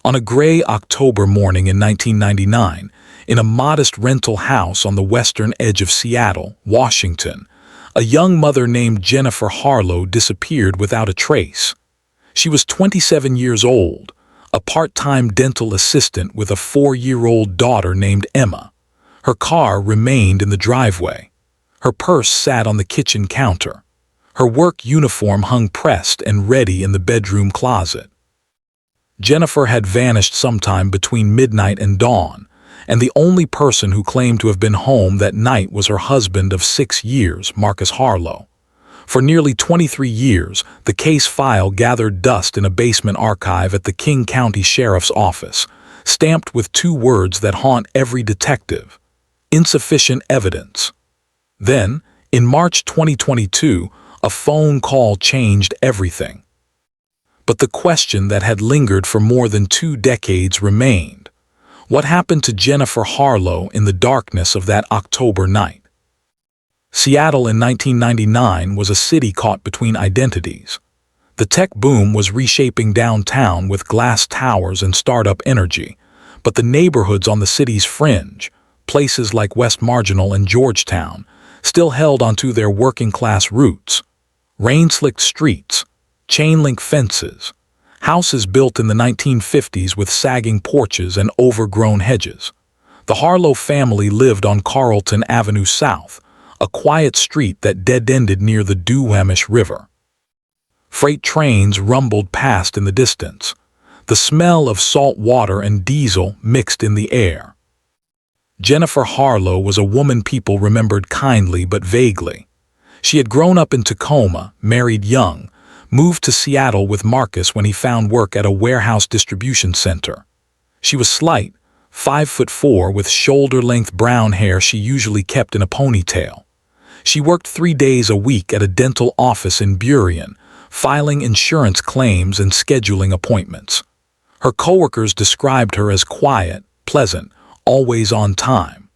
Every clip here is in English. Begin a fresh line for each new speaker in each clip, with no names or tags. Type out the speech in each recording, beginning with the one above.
On a gray October morning in 1999, in a modest rental house on the western edge of Seattle, Washington, a young mother named Jennifer Harlow disappeared without a trace. She was 27 years old, a part-time dental assistant with a 4-year-old daughter named Emma. Her car remained in the driveway. Her purse sat on the kitchen counter. Her work uniform hung pressed and ready in the bedroom closet. Jennifer had vanished sometime between midnight and dawn, and the only person who claimed to have been home that night was her husband of 6 years, Marcus Harlow. For nearly 23 years, the case file gathered dust in a basement archive at the King County Sheriff's Office, stamped with 2 words that haunt every detective: insufficient evidence. Then, in March 2022, a phone call changed everything. But the question that had lingered for more than 2 decades remained. What happened to Jennifer Harlow in the darkness of that October night? Seattle in 1999 was a city caught between identities. The tech boom was reshaping downtown with glass towers and startup energy, but the neighborhoods on the city's fringe, places like West Marginal and Georgetown, still held onto their working-class roots. Rain-slicked streets, chain-link fences, houses built in the 1950s with sagging porches and overgrown hedges. The Harlow family lived on Carlton Avenue South, a quiet street that dead-ended near the Duwamish River. Freight trains rumbled past in the distance. The smell of salt water and diesel mixed in the air. Jennifer Harlow was a woman people remembered kindly but vaguely. She had grown up in Tacoma, married young, moved to Seattle with Marcus when he found work at a warehouse distribution center. She was slight, 5'4", with shoulder-length brown hair she usually kept in a ponytail. She worked 3 days a week at a dental office in Burien, filing insurance claims and scheduling appointments. Her coworkers described her as quiet, pleasant, always on time.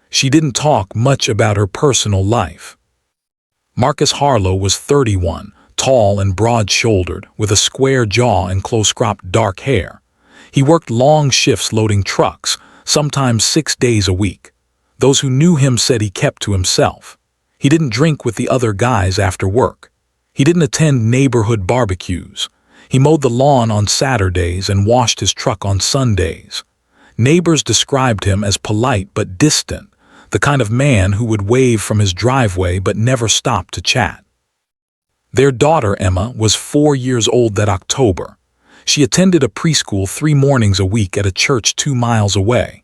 She didn't talk much about her personal life. Marcus Harlow was 31, tall and broad-shouldered, with a square jaw and close-cropped dark hair. He worked long shifts loading trucks, sometimes 6 days a week. Those who knew him said he kept to himself. He didn't drink with the other guys after work. He didn't attend neighborhood barbecues. He mowed the lawn on Saturdays and washed his truck on Sundays. Neighbors described him as polite but distant, the kind of man who would wave from his driveway but never stop to chat. Their daughter, Emma, was 4 years old that October. She attended a preschool 3 mornings a week at a church 2 miles away.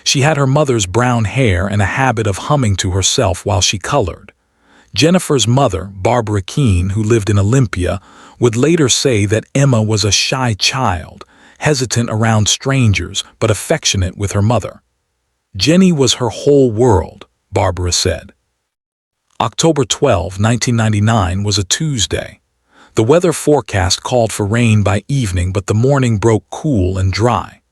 She had her mother's brown hair and a habit of humming to herself while she colored. Jennifer's mother, Barbara Keene, who lived in Olympia, would later say that Emma was a shy child, hesitant around strangers but affectionate with her mother. Jenny was her whole world, Barbara said. October 12, 1999 was a Tuesday. The weather forecast called for rain by evening, but the morning broke cool and dry.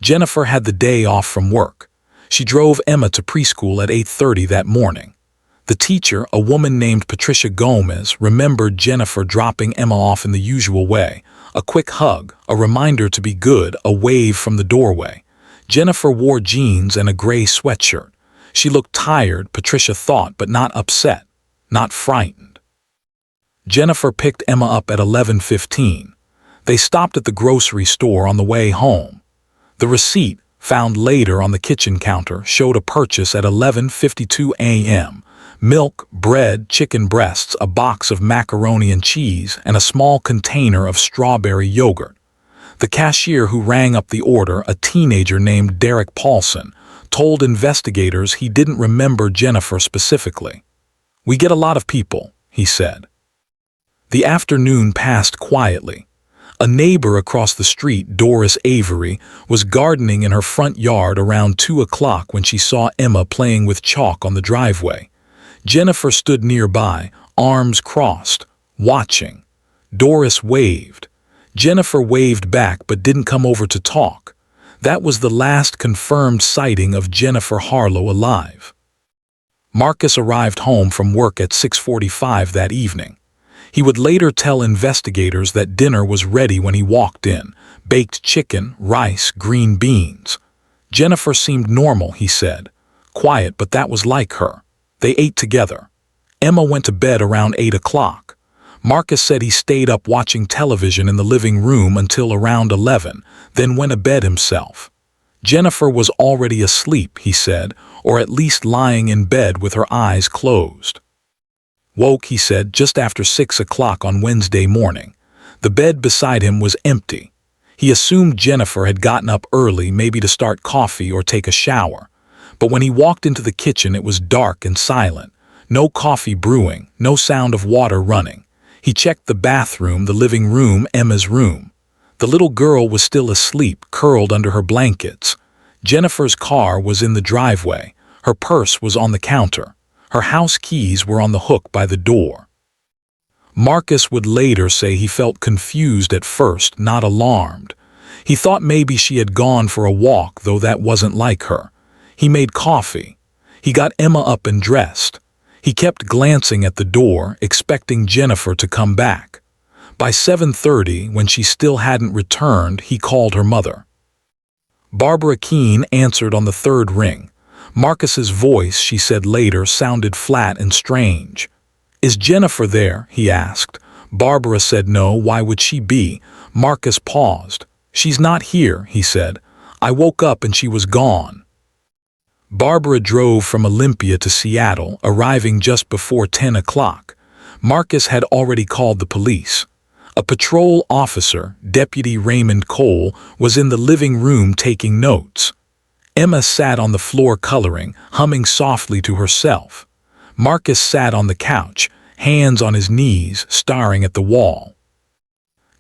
Jennifer had the day off from work. She drove Emma to preschool at 8:30 that morning. The teacher, a woman named Patricia Gomez, remembered Jennifer dropping Emma off in the usual way, a quick hug, a reminder to be good, a wave from the doorway. Jennifer wore jeans and a gray sweatshirt. She looked tired, Patricia thought, but not upset, not frightened. Jennifer picked Emma up at 11:15. They stopped at the grocery store on the way home. The receipt, found later on the kitchen counter, showed a purchase at 11:52 a.m. Milk, bread, chicken breasts, a box of macaroni and cheese, and a small container of strawberry yogurt. The cashier who rang up the order, a teenager named Derek Paulson, told investigators he didn't remember Jennifer specifically. "We get a lot of people," he said. The afternoon passed quietly. A neighbor across the street, Doris Avery, was gardening in her front yard around 2 o'clock when she saw Emma playing with chalk on the driveway. Jennifer stood nearby, arms crossed, watching. Doris waved. Jennifer waved back but didn't come over to talk. That was the last confirmed sighting of Jennifer Harlow alive. Marcus arrived home from work at 6:45 that evening. He would later tell investigators that dinner was ready when he walked in, Baked chicken, rice, green beans. Jennifer seemed normal, he said. Quiet, but that was like her. They ate together. Emma went to bed around 8 o'clock. Marcus said he stayed up watching television in the living room until around 11, then went to bed himself. Jennifer was already asleep, he said, or at least lying in bed with her eyes closed. Woke, he said, just after 6 o'clock on Wednesday morning. The bed beside him was empty. He assumed Jennifer had gotten up early, maybe to start coffee or take a shower. But when he walked into the kitchen, it was dark and silent. No coffee brewing, no sound of water running. He checked the bathroom, the living room, Emma's room. The little girl was still asleep, curled under her blankets. Jennifer's car was in the driveway. Her purse was on the counter. Her house keys were on the hook by the door. Marcus would later say he felt confused at first, not alarmed. He thought maybe she had gone for a walk, though that wasn't like her. He made coffee. He got Emma up and dressed. He kept glancing at the door, expecting Jennifer to come back. By 7:30, when she still hadn't returned, he called her mother. Barbara Keene answered on the third ring. Marcus's voice, she said later, sounded flat and strange. "Is Jennifer there?" he asked. Barbara said no, why would she be? Marcus paused. "She's not here," he said. "I woke up and she was gone." Barbara drove from Olympia to Seattle, arriving just before 10 o'clock. Marcus had already called the police. A patrol officer, Deputy Raymond Cole, was in the living room taking notes. Emma sat on the floor coloring, humming softly to herself. Marcus sat on the couch, hands on his knees, staring at the wall.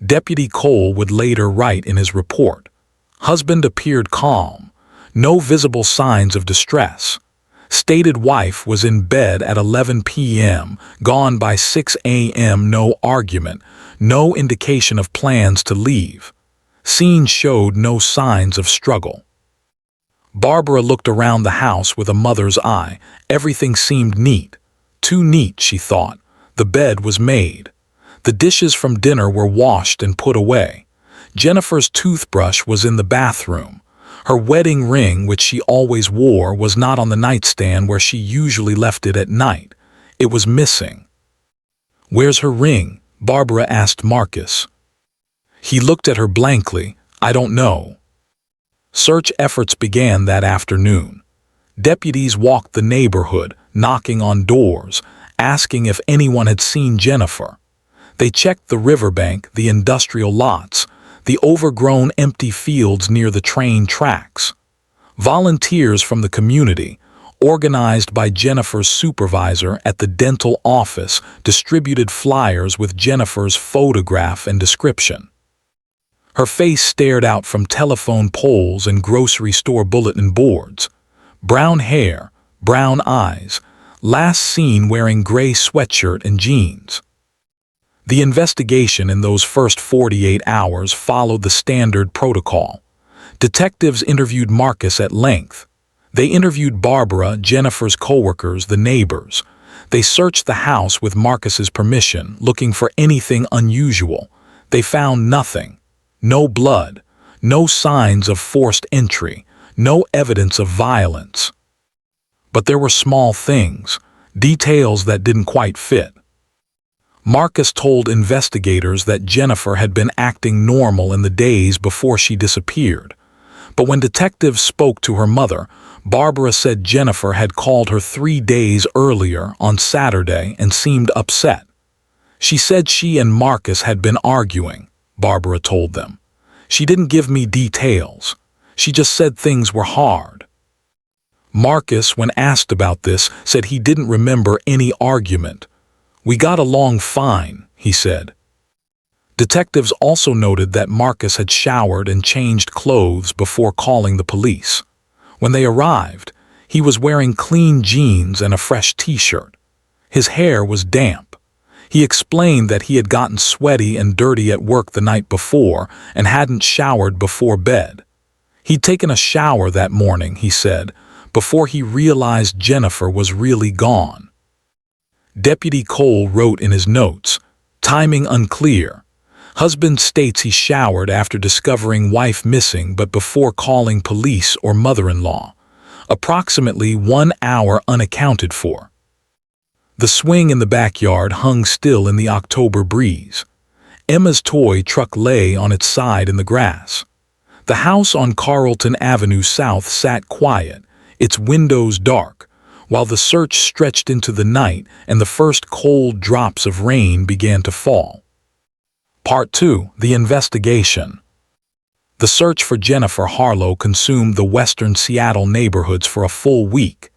Deputy Cole would later write in his report, "Husband appeared calm. No visible signs of distress. Stated wife was in bed at 11 p.m., gone by 6 a.m., no argument, no indication of plans to leave. Scene showed no signs of struggle." Barbara looked around the house with a mother's eye. Everything seemed neat. Too neat, she thought. The bed was made. The dishes from dinner were washed and put away. Jennifer's toothbrush was in the bathroom. Her wedding ring, which she always wore, was not on the nightstand where she usually left it at night. It was missing. "Where's her ring?" Barbara asked Marcus. He looked at her blankly. "I don't know." Search efforts began that afternoon. Deputies walked the neighborhood, knocking on doors, asking if anyone had seen Jennifer. They checked the riverbank, the industrial lots, the overgrown empty fields near the train tracks. Volunteers from the community, organized by Jennifer's supervisor at the dental office, distributed flyers with Jennifer's photograph and description. Her face stared out from telephone poles and grocery store bulletin boards. Brown hair, brown eyes, last seen wearing gray sweatshirt and jeans. The investigation in those first 48 hours followed the standard protocol. Detectives interviewed Marcus at length. They interviewed Barbara, Jennifer's coworkers, the neighbors. They searched the house with Marcus's permission, looking for anything unusual. They found nothing. No blood, no signs of forced entry, no evidence of violence. But there were small things, details that didn't quite fit. Marcus told investigators that Jennifer had been acting normal in the days before she disappeared. But when detectives spoke to her mother, Barbara said Jennifer had called her 3 days earlier on Saturday and seemed upset. She said she and Marcus had been arguing, Barbara told them. "She didn't give me details. She just said things were hard." Marcus, when asked about this, said he didn't remember any argument. "We got along fine," he said. Detectives also noted that Marcus had showered and changed clothes before calling the police. When they arrived, he was wearing clean jeans and a fresh t-shirt. His hair was damp. He explained that he had gotten sweaty and dirty at work the night before and hadn't showered before bed. He'd taken a shower that morning, he said, before he realized Jennifer was really gone. Deputy Cole wrote in his notes, "Timing unclear. Husband states he showered after discovering wife missing but before calling police or mother-in-law. Approximately 1 hour unaccounted for. The swing in the backyard hung still in the October breeze. Emma's toy truck lay on its side in the grass. The house on Carlton Avenue South sat quiet, its windows dark, while the search stretched into the night and the first cold drops of rain began to fall. Part 2. The Investigation. The search for Jennifer Harlow consumed the western Seattle neighborhoods for a full week.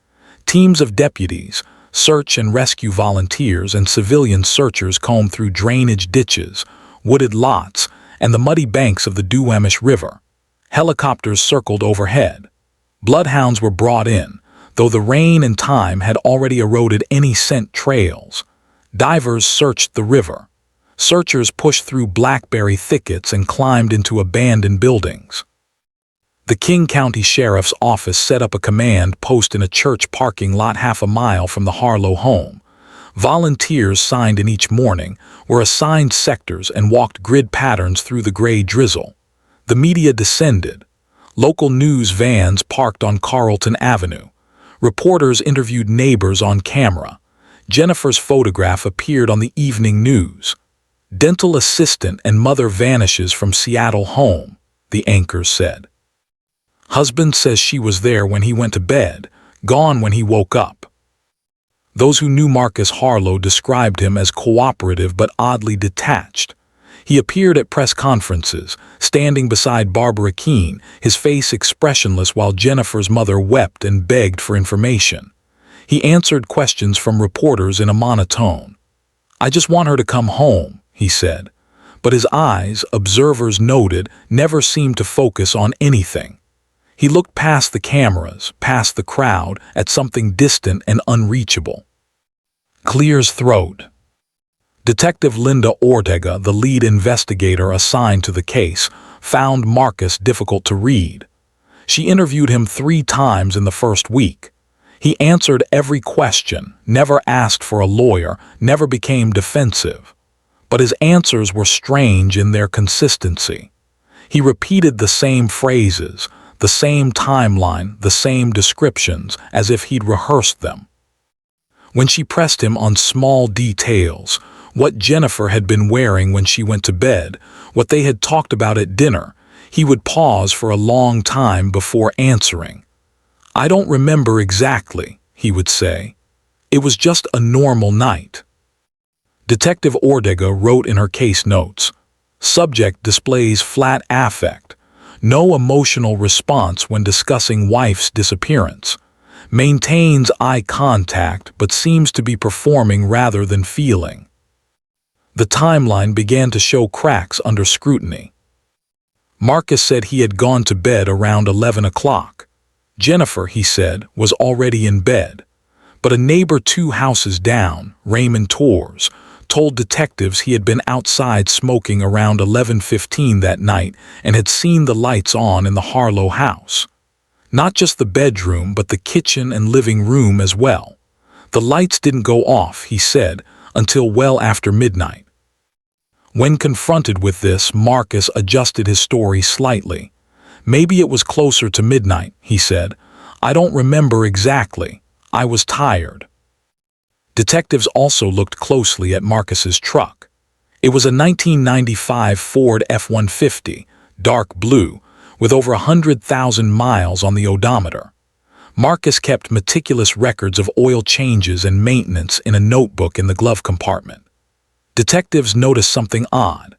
Teams of deputies, search and rescue volunteers, and civilian searchers combed through drainage ditches, wooded lots, and the muddy banks of the Duwamish River. Helicopters circled overhead. Bloodhounds were brought in, though the rain and time had already eroded any scent trails. Divers searched the river. Searchers pushed through blackberry thickets and climbed into abandoned buildings. The King County Sheriff's Office set up a command post in a church parking lot half a mile from the Harlow home. Volunteers signed in each morning, were assigned sectors and walked grid patterns through the gray drizzle. The media descended. Local news vans parked on Carlton Avenue. Reporters interviewed neighbors on camera. Jennifer's photograph appeared on the evening news. Dental assistant and mother vanishes from Seattle home, the anchors said. Husband says she was there when he went to bed, gone when he woke up. Those who knew Marcus Harlow described him as cooperative but oddly detached. He appeared at press conferences, standing beside Barbara Keene, his face expressionless while Jennifer's mother wept and begged for information. He answered questions from reporters in a monotone. "I just want her to come home," he said. But his eyes, observers noted, never seemed to focus on anything. He looked past the cameras, past the crowd, at something distant and unreachable. Clear's throat. Detective Linda Ortega, the lead investigator assigned to the case, found Marcus difficult to read. She interviewed him 3 times in the first week. He answered every question, never asked for a lawyer, never became defensive. But his answers were strange in their consistency. He repeated the same phrases, the same timeline, the same descriptions, as if he'd rehearsed them. When she pressed him on small details, what Jennifer had been wearing when she went to bed, what they had talked about at dinner, he would pause for a long time before answering. "I don't remember exactly," he would say. "It was just a normal night." Detective Ortega wrote in her case notes, "Subject displays flat affect, no emotional response when discussing wife's disappearance, maintains eye contact but seems to be performing rather than feeling." The timeline began to show cracks under scrutiny. Marcus said he had gone to bed around 11 o'clock. Jennifer, he said, was already in bed. But a neighbor 2 houses down, Raymond Torres, told detectives he had been outside smoking around 11:15 that night and had seen the lights on in the Harlow house. Not just the bedroom, but the kitchen and living room as well. The lights didn't go off, he said, until well after midnight. When confronted with this, Marcus adjusted his story slightly. "Maybe it was closer to midnight," he said. "I don't remember exactly. I was tired." Detectives also looked closely at Marcus's truck. It was a 1995 Ford F-150, dark blue, with over 100,000 miles on the odometer. Marcus kept meticulous records of oil changes and maintenance in a notebook in the glove compartment. Detectives noticed something odd.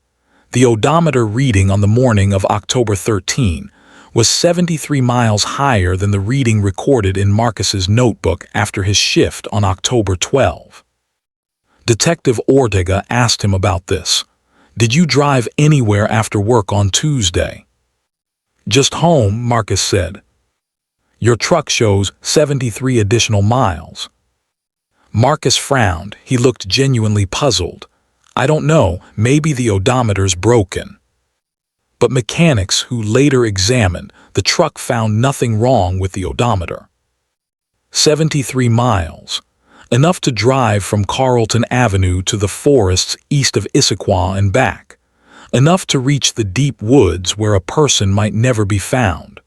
The odometer reading on the morning of October 13 was 73 miles higher than the reading recorded in Marcus's notebook after his shift on October 12. Detective Ortega asked him about this. "Did you drive anywhere after work on Tuesday?" "Just home," Marcus said. "Your truck shows 73 additional miles." Marcus frowned. He looked genuinely puzzled. "I don't know, maybe the odometer's broken." But mechanics who later examined the truck found nothing wrong with the odometer. 73 miles, enough to drive from Carlton Avenue to the forests east of Issaquah and back. enough to reach the deep woods where a person might never be found.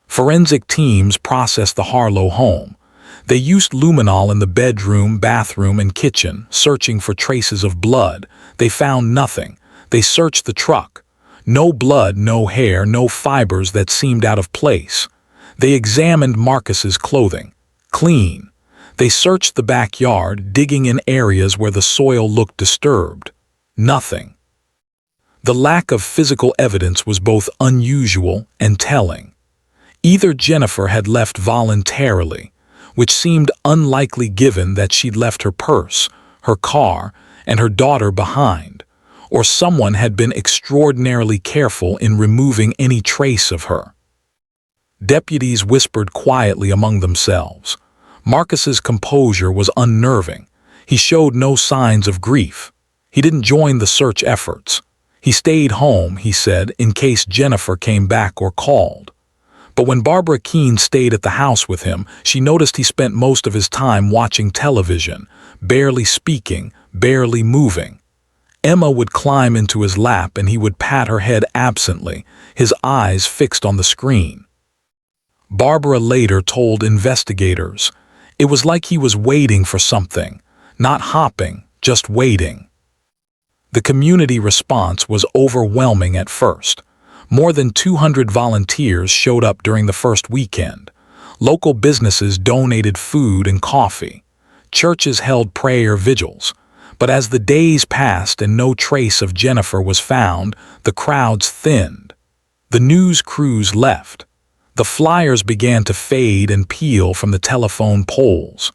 Forensic teams processed the Harlow home. They used luminol in the bedroom, bathroom, and kitchen, searching for traces of blood. They found nothing. They searched the truck. No blood, no hair, no fibers that seemed out of place. They examined Marcus's clothing. Clean. They searched the backyard, digging in areas where the soil looked disturbed. Nothing. The lack of physical evidence was both unusual and telling. Either Jennifer had left voluntarily, which seemed unlikely given that she'd left her purse, her car, and her daughter behind, or someone had been extraordinarily careful in removing any trace of her. Deputies whispered quietly among themselves. Marcus's composure was unnerving. He showed no signs of grief. He didn't join the search efforts. He stayed home, he said, in case Jennifer came back or called. But when Barbara Keene stayed at the house with him, she noticed he spent most of his time watching television, barely speaking, barely moving. Emma would climb into his lap and he would pat her head absently, his eyes fixed on the screen. Barbara later told investigators, "It was like he was waiting for something, not hopping, just waiting." The community response was overwhelming at first. More than 200 volunteers showed up during the first weekend. Local businesses donated food and coffee. Churches held prayer vigils. But as the days passed and no trace of Jennifer was found, the crowds thinned. The news crews left. The flyers began to fade and peel from the telephone poles.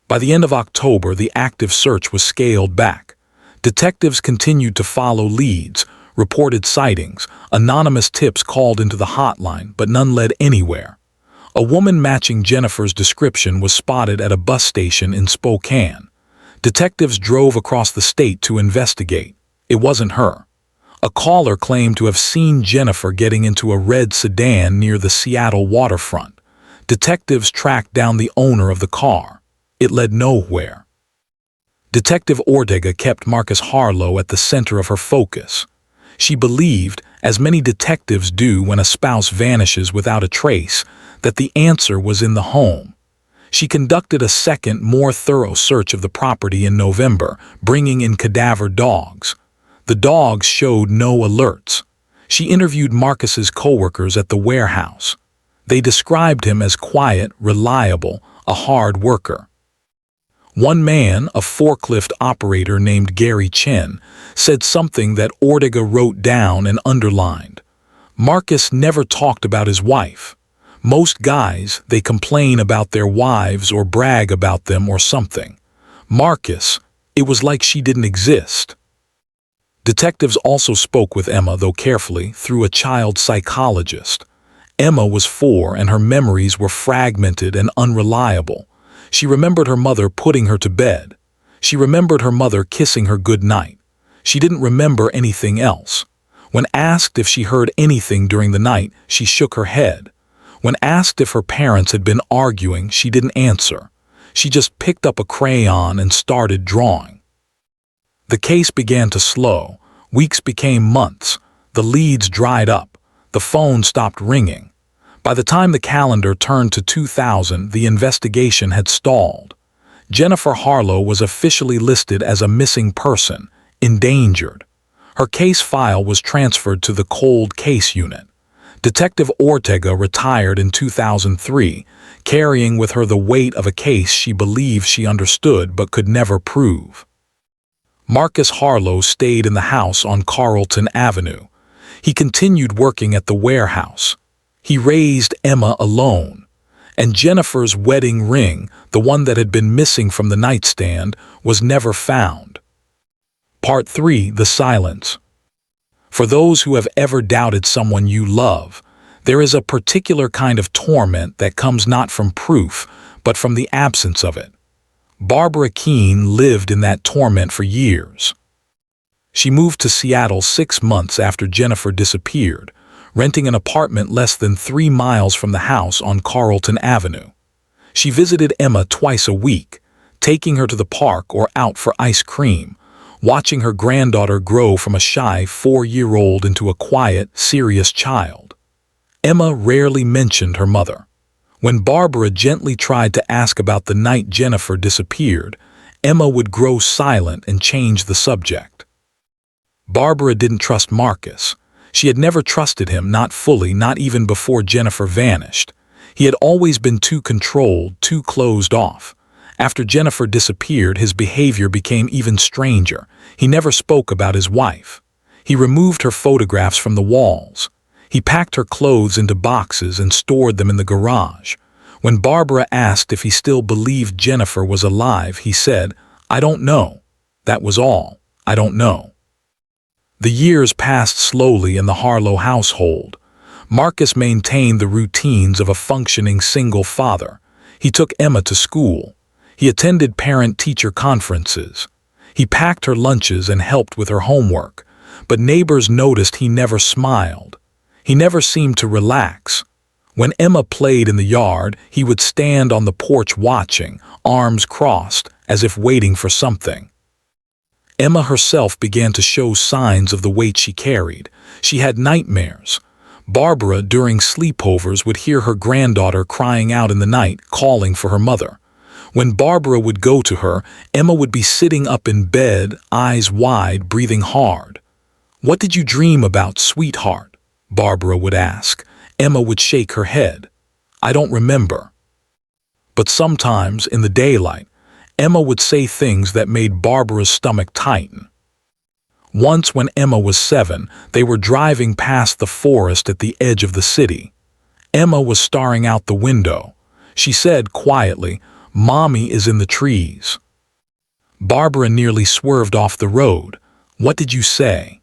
By the end of October, the active search was scaled back. Detectives continued to follow leads, reported sightings, anonymous tips called into the hotline, but none led anywhere. A woman matching Jennifer's description was spotted at a bus station in Spokane. Detectives drove across the state to investigate. It wasn't her. A caller claimed to have seen Jennifer getting into a red sedan near the Seattle waterfront. Detectives tracked down the owner of the car. It led nowhere. Detective Ortega kept Marcus Harlow at the center of her focus. She believed, as many detectives do when a spouse vanishes without a trace, that the answer was in the home. She conducted a second, more thorough search of the property in November, bringing in cadaver dogs. The dogs showed no alerts. She interviewed Marcus's coworkers at the warehouse. They described him as quiet, reliable, a hard worker. One man, a forklift operator named Gary Chen, said something that Ortega wrote down and underlined. Marcus never talked about his wife. Most guys, they complain about their wives or brag about them or something. Marcus, it was like she didn't exist. Detectives also spoke with Emma, though carefully, through a child psychologist. Emma was 4 and her memories were fragmented and unreliable. She remembered her mother putting her to bed. She remembered her mother kissing her good night. She didn't remember anything else. When asked if she heard anything during the night, she shook her head. When asked if her parents had been arguing, she didn't answer. She just picked up a crayon and started drawing. The case began to slow. Weeks became months. The leads dried up. The phone stopped ringing. By the time the calendar turned to 2000, the investigation had stalled. Jennifer Harlow was officially listed as a missing person, endangered. Her case file was transferred to the cold case unit. Detective Ortega retired in 2003, carrying with her the weight of a case she believed she understood but could never prove. Marcus Harlow stayed in the house on Carlton Avenue. He continued working at the warehouse. He raised Emma alone. And Jennifer's wedding ring, the one that had been missing from the nightstand, was never found. Part 3. The Silence. For those who have ever doubted someone you love, there is a particular kind of torment that comes not from proof, but from the absence of it. Barbara Keene lived in that torment for years. She moved to Seattle 6 months after Jennifer disappeared, renting an apartment less than 3 miles from the house on Carlton Avenue. She visited Emma twice a week, taking her to the park or out for ice cream, watching her granddaughter grow from a shy 4-year-old into a quiet, serious child. Emma rarely mentioned her mother. When Barbara gently tried to ask about the night Jennifer disappeared, Emma would grow silent and change the subject. Barbara didn't trust Marcus. She had never trusted him, not fully, not even before Jennifer vanished. He had always been too controlled, too closed off. After Jennifer disappeared, his behavior became even stranger. He never spoke about his wife. He removed her photographs from the walls. He packed her clothes into boxes and stored them in the garage. When Barbara asked if he still believed Jennifer was alive, he said, "I don't know. That was all. I don't know." The years passed slowly in the Harlow household. Marcus maintained the routines of a functioning single father. He took Emma to school. He attended parent-teacher conferences. He packed her lunches and helped with her homework. But neighbors noticed he never smiled. He never seemed to relax. When Emma played in the yard, he would stand on the porch watching, arms crossed, as if waiting for something. Emma herself began to show signs of the weight she carried. She had nightmares. Barbara, during sleepovers, would hear her granddaughter crying out in the night, calling for her mother. When Barbara would go to her, Emma would be sitting up in bed, eyes wide, breathing hard. "What did you dream about, sweetheart?" Barbara would ask. Emma would shake her head. "I don't remember." But sometimes, in the daylight, Emma would say things that made Barbara's stomach tighten. Once, when Emma was 7, they were driving past the forest at the edge of the city. Emma was staring out the window. She said quietly, "Mommy is in the trees." Barbara nearly swerved off the road. "What did you say?"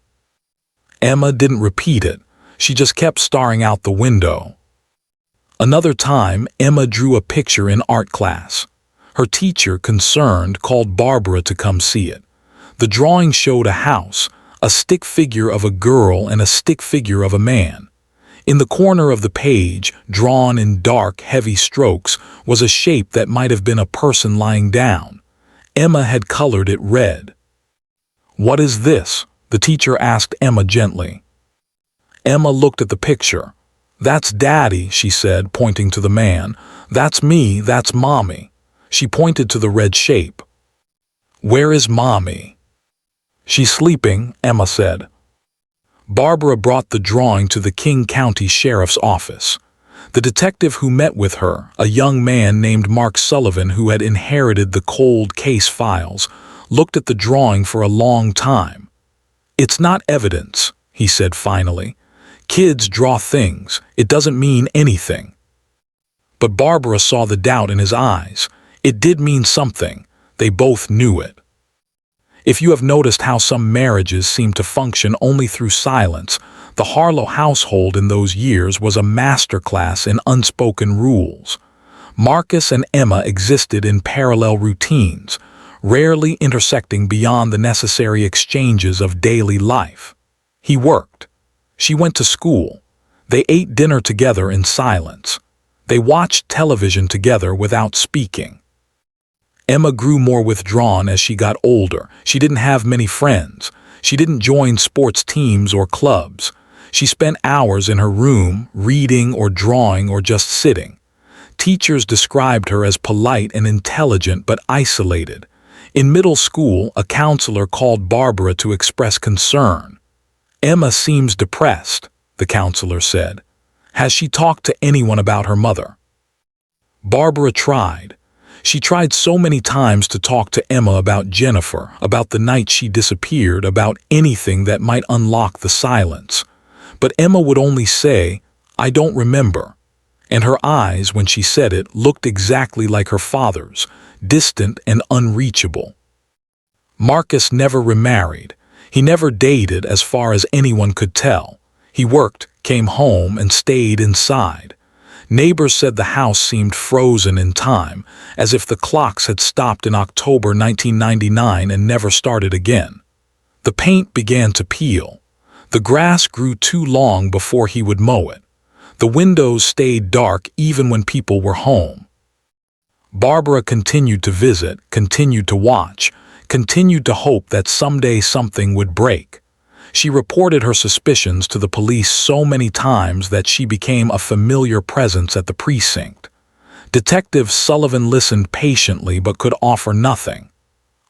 Emma didn't repeat it. She just kept staring out the window. Another time, Emma drew a picture in art class. Her teacher, concerned, called Barbara to come see it. The drawing showed a house, a stick figure of a girl and a stick figure of a man. In the corner of the page, drawn in dark, heavy strokes, was a shape that might have been a person lying down. Emma had colored it red. "What is this?" the teacher asked Emma gently. Emma looked at the picture. "That's Daddy," she said, pointing to the man. "That's me, that's Mommy." She pointed to the red shape. "Where is Mommy?" "She's sleeping," Emma said. Barbara brought the drawing to the King County Sheriff's office. The detective who met with her, a young man named Mark Sullivan who had inherited the cold case files, looked at the drawing for a long time. "It's not evidence," he said finally. "Kids draw things. It doesn't mean anything." But Barbara saw the doubt in his eyes. It did mean something. They both knew it. If you have noticed how some marriages seem to function only through silence, the Harlow household in those years was a masterclass in unspoken rules. Marcus and Emma existed in parallel routines, rarely intersecting beyond the necessary exchanges of daily life. He worked. She went to school. They ate dinner together in silence. They watched television together without speaking. Emma grew more withdrawn as she got older. She didn't have many friends. She didn't join sports teams or clubs. She spent hours in her room, reading or drawing or just sitting. Teachers described her as polite and intelligent but isolated. In middle school, a counselor called Barbara to express concern. "Emma seems depressed," the counselor said. "Has she talked to anyone about her mother?" Barbara tried. She tried so many times to talk to Emma about Jennifer, about the night she disappeared, about anything that might unlock the silence. But Emma would only say, "I don't remember." And her eyes, when she said it, looked exactly like her father's, distant and unreachable. Marcus never remarried. He never dated as far as anyone could tell. He worked, came home, and stayed inside. Neighbors said the house seemed frozen in time, as if the clocks had stopped in October 1999 and never started again. The paint began to peel. The grass grew too long before he would mow it. The windows stayed dark even when people were home. Barbara continued to visit, continued to watch, continued to hope that someday something would break. She reported her suspicions to the police so many times that she became a familiar presence at the precinct. Detective Sullivan listened patiently but could offer nothing.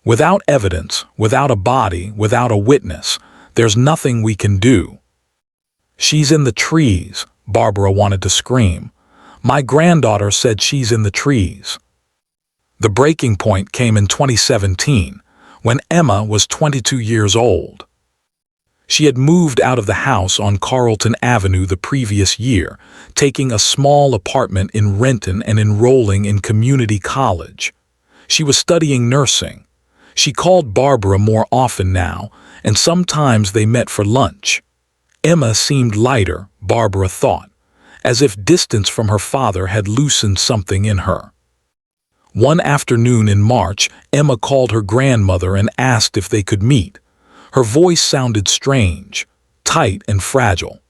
Without evidence, without a body, without a witness, there's nothing we can do. "She's in the trees," Barbara wanted to scream. "My granddaughter said she's in the trees." The breaking point came in 2017, when Emma was 22 years old. She had moved out of the house on Carlton Avenue the previous year, taking a small apartment in Renton and enrolling in community college. She was studying nursing. She called Barbara more often now, and sometimes they met for lunch. Emma seemed lighter, Barbara thought, as if distance from her father had loosened something in her. One afternoon in March, Emma called her grandmother and asked if they could meet. Her voice sounded strange, tight and fragile.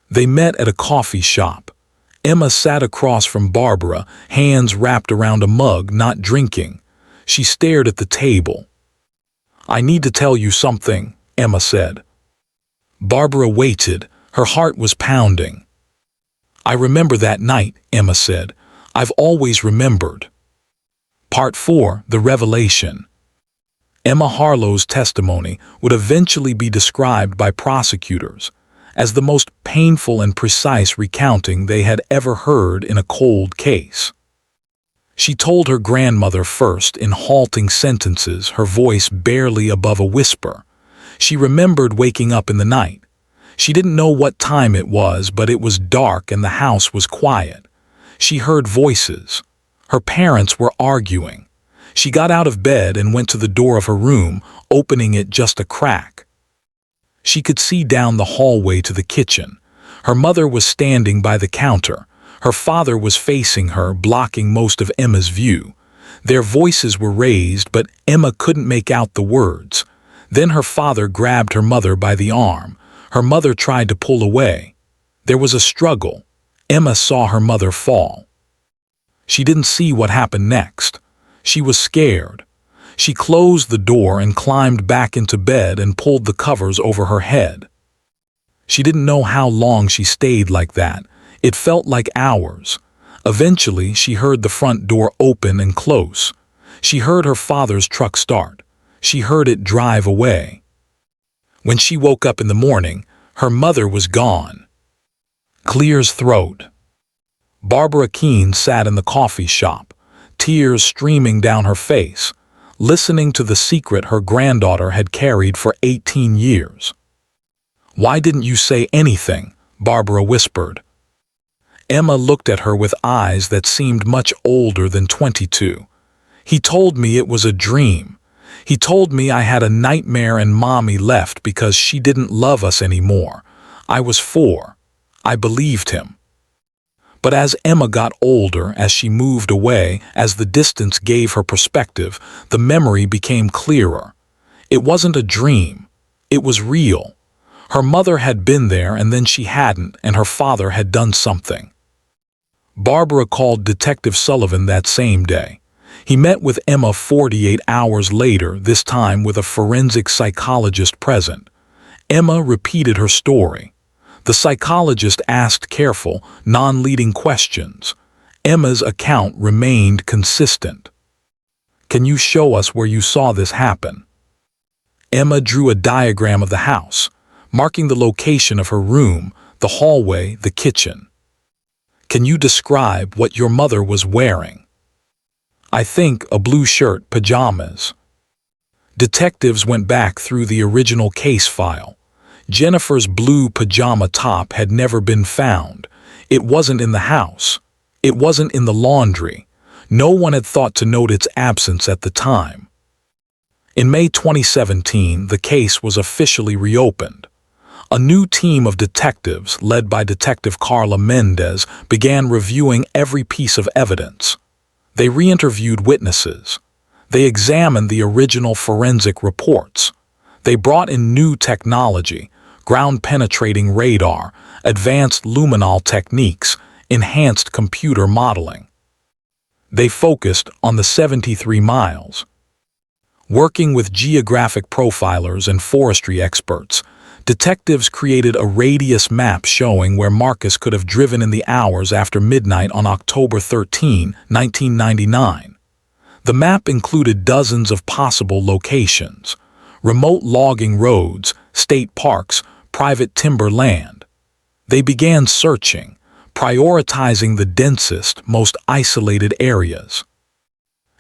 They met at a coffee shop. Emma sat across from Barbara, hands wrapped around a mug, not drinking. She stared at the table. "I need to tell you something," Emma said. Barbara waited. Her heart was pounding. "I remember that night," Emma said. "I've always remembered." Part 4, The Revelation. Emma Harlow's testimony would eventually be described by prosecutors as the most painful and precise recounting they had ever heard in a cold case. She told her grandmother first in halting sentences, her voice barely above a whisper. She remembered waking up in the night. She didn't know what time it was, but it was dark and the house was quiet. She heard voices. Her parents were arguing. She got out of bed and went to the door of her room, opening it just a crack. She could see down the hallway to the kitchen. Her mother was standing by the counter. Her father was facing her, blocking most of Emma's view. Their voices were raised, but Emma couldn't make out the words. Then her father grabbed her mother by the arm. Her mother tried to pull away. There was a struggle. Emma saw her mother fall. She didn't see what happened next. She was scared. She closed the door and climbed back into bed and pulled the covers over her head. She didn't know how long she stayed like that. It felt like hours. Eventually, she heard the front door open and close. She heard her father's truck start. She heard it drive away. When she woke up in the morning, her mother was gone. Clear's throat. Barbara Keene sat in the coffee shop, tears streaming down her face, listening to the secret her granddaughter had carried for 18 years. "Why didn't you say anything?" Barbara whispered. Emma looked at her with eyes that seemed much older than 22. "He told me it was a dream. He told me I had a nightmare and Mommy left because she didn't love us anymore. I was 4. I believed him." But as Emma got older, as she moved away, as the distance gave her perspective, the memory became clearer. It wasn't a dream. It was real. Her mother had been there and then she hadn't, and her father had done something. Barbara called Detective Sullivan that same day. He met with Emma 48 hours later, this time with a forensic psychologist present. Emma repeated her story. The psychologist asked careful, non-leading questions. Emma's account remained consistent. "Can you show us where you saw this happen?" Emma drew a diagram of the house, marking the location of her room, the hallway, the kitchen. "Can you describe what your mother was wearing?" "I think a blue shirt, pajamas." Detectives went back through the original case file. Jennifer's blue pajama top had never been found. It wasn't in the house. It wasn't in the laundry. No one had thought to note its absence at the time. In May 2017, the case was officially reopened. A new team of detectives, led by Detective Carla Mendez, began reviewing every piece of evidence. They re-interviewed witnesses. They examined the original forensic reports. They brought in new technology, ground-penetrating radar, advanced luminol techniques, enhanced computer modeling. They focused on the 73 miles. Working with geographic profilers and forestry experts, detectives created a radius map showing where Marcus could have driven in the hours after midnight on October 13, 1999. The map included dozens of possible locations: remote logging roads, state parks, private timber land. They began searching, prioritizing the densest, most isolated areas.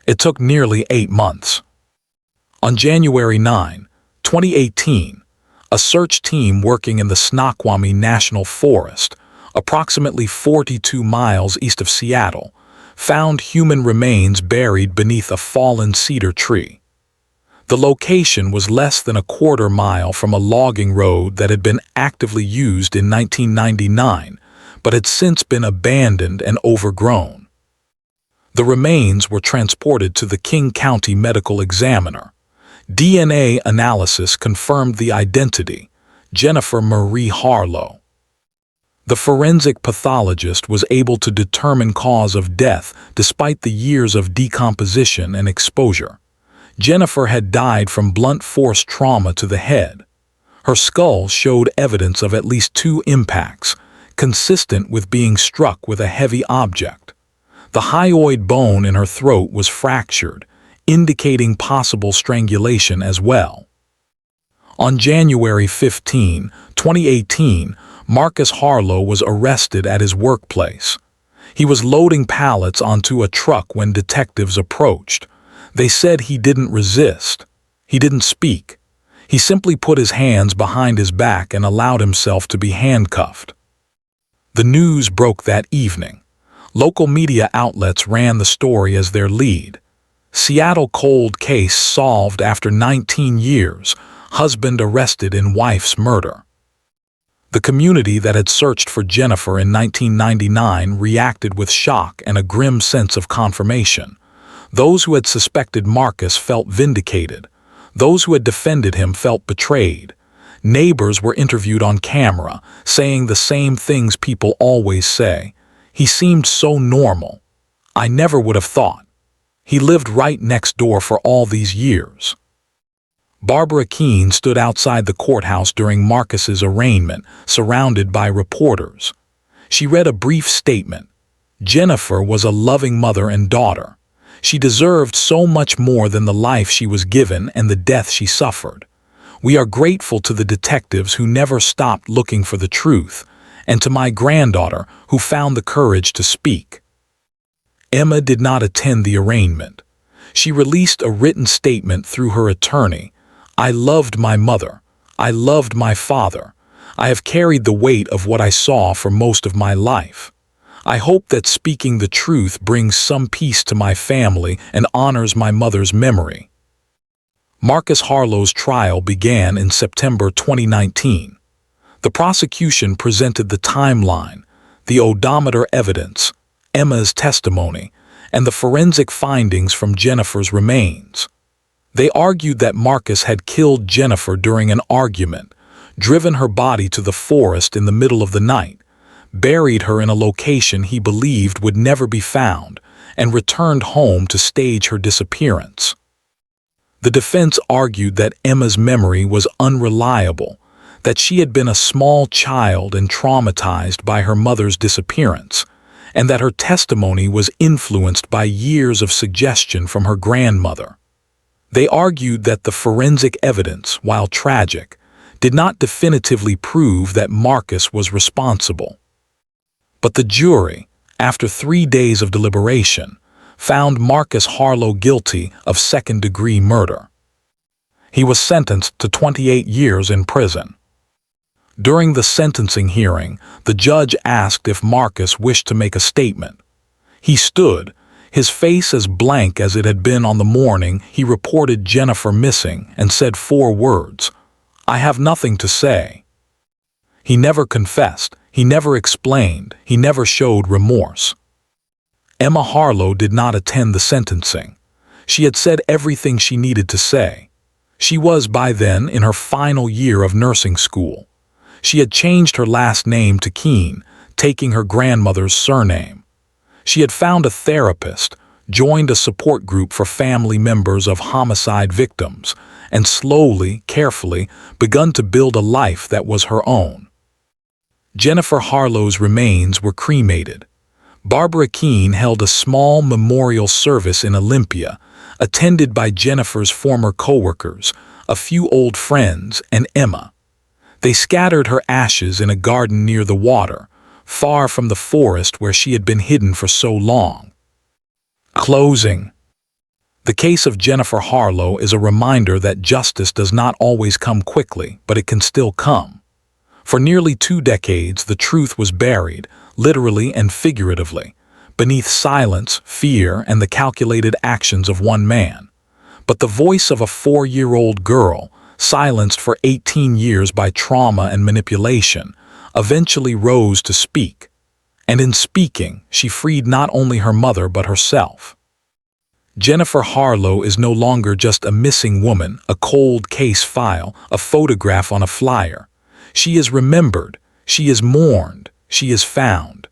It took nearly 8 months. On January 9, 2018, a search team working in the Snoqualmie National Forest, approximately 42 miles east of Seattle, found human remains buried beneath a fallen cedar tree. The location was less than a quarter mile from a logging road that had been actively used in 1999, but had since been abandoned and overgrown. The remains were transported to the King County Medical Examiner. DNA analysis confirmed the identity: Jennifer Marie Harlow. The forensic pathologist was able to determine cause of death despite the years of decomposition and exposure. Jennifer had died from blunt force trauma to the head. Her skull showed evidence of at least 2 impacts, consistent with being struck with a heavy object. The hyoid bone in her throat was fractured, indicating possible strangulation as well. On January 15, 2018, Marcus Harlow was arrested at his workplace. He was loading pallets onto a truck when detectives approached. They said he didn't resist. He didn't speak. He simply put his hands behind his back and allowed himself to be handcuffed. The news broke that evening. Local media outlets ran the story as their lead. Seattle cold case solved after 19 years, husband arrested in wife's murder. The community that had searched for Jennifer in 1999 reacted with shock and a grim sense of confirmation. Those who had suspected Marcus felt vindicated. Those who had defended him felt betrayed. Neighbors were interviewed on camera, saying the same things people always say. He seemed so normal. I never would have thought. He lived right next door for all these years. Barbara Keene stood outside the courthouse during Marcus's arraignment, surrounded by reporters. She read a brief statement. Jennifer was a loving mother and daughter. She deserved so much more than the life she was given and the death she suffered. We are grateful to the detectives who never stopped looking for the truth, and to my granddaughter who found the courage to speak. Emma did not attend the arraignment. She released a written statement through her attorney. I loved my mother. I loved my father. I have carried the weight of what I saw for most of my life. I hope that speaking the truth brings some peace to my family and honors my mother's memory. Marcus Harlow's trial began in September 2019. The prosecution presented the timeline, the odometer evidence, Emma's testimony, and the forensic findings from Jennifer's remains. They argued that Marcus had killed Jennifer during an argument, driven her body to the forest in the middle of the night, buried her in a location he believed would never be found, and returned home to stage her disappearance. The defense argued that Emma's memory was unreliable, that she had been a small child and traumatized by her mother's disappearance, and that her testimony was influenced by years of suggestion from her grandmother. They argued that the forensic evidence, while tragic, did not definitively prove that Marcus was responsible. But the jury, after 3 days of deliberation, found Marcus Harlow guilty of second-degree murder. He was sentenced to 28 years in prison. During the sentencing hearing, the judge asked if Marcus wished to make a statement. He stood, his face as blank as it had been on the morning he reported Jennifer missing, and said 4 words, "I have nothing to say." He never confessed, he never explained, he never showed remorse. Emma Harlow did not attend the sentencing. She had said everything she needed to say. She was by then in her final year of nursing school. She had changed her last name to Keene, taking her grandmother's surname. She had found a therapist, joined a support group for family members of homicide victims, and slowly, carefully, begun to build a life that was her own. Jennifer Harlow's remains were cremated. Barbara Keene held a small memorial service in Olympia, attended by Jennifer's former coworkers, a few old friends, and Emma. They scattered her ashes in a garden near the water, far from the forest where she had been hidden for so long. Closing. The case of Jennifer Harlow is a reminder that justice does not always come quickly, but it can still come. For nearly 2 decades, the truth was buried, literally and figuratively, beneath silence, fear, and the calculated actions of one man. But the voice of a 4-year-old girl, silenced for 18 years by trauma and manipulation, eventually rose to speak. And in speaking, she freed not only her mother but herself. Jennifer Harlow is no longer just a missing woman, a cold case file, a photograph on a flyer. She is remembered, she is mourned, she is found.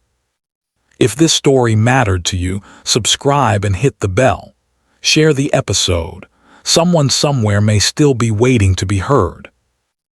If this story mattered to you, subscribe and hit the bell. Share the episode. Someone somewhere may still be waiting to be heard.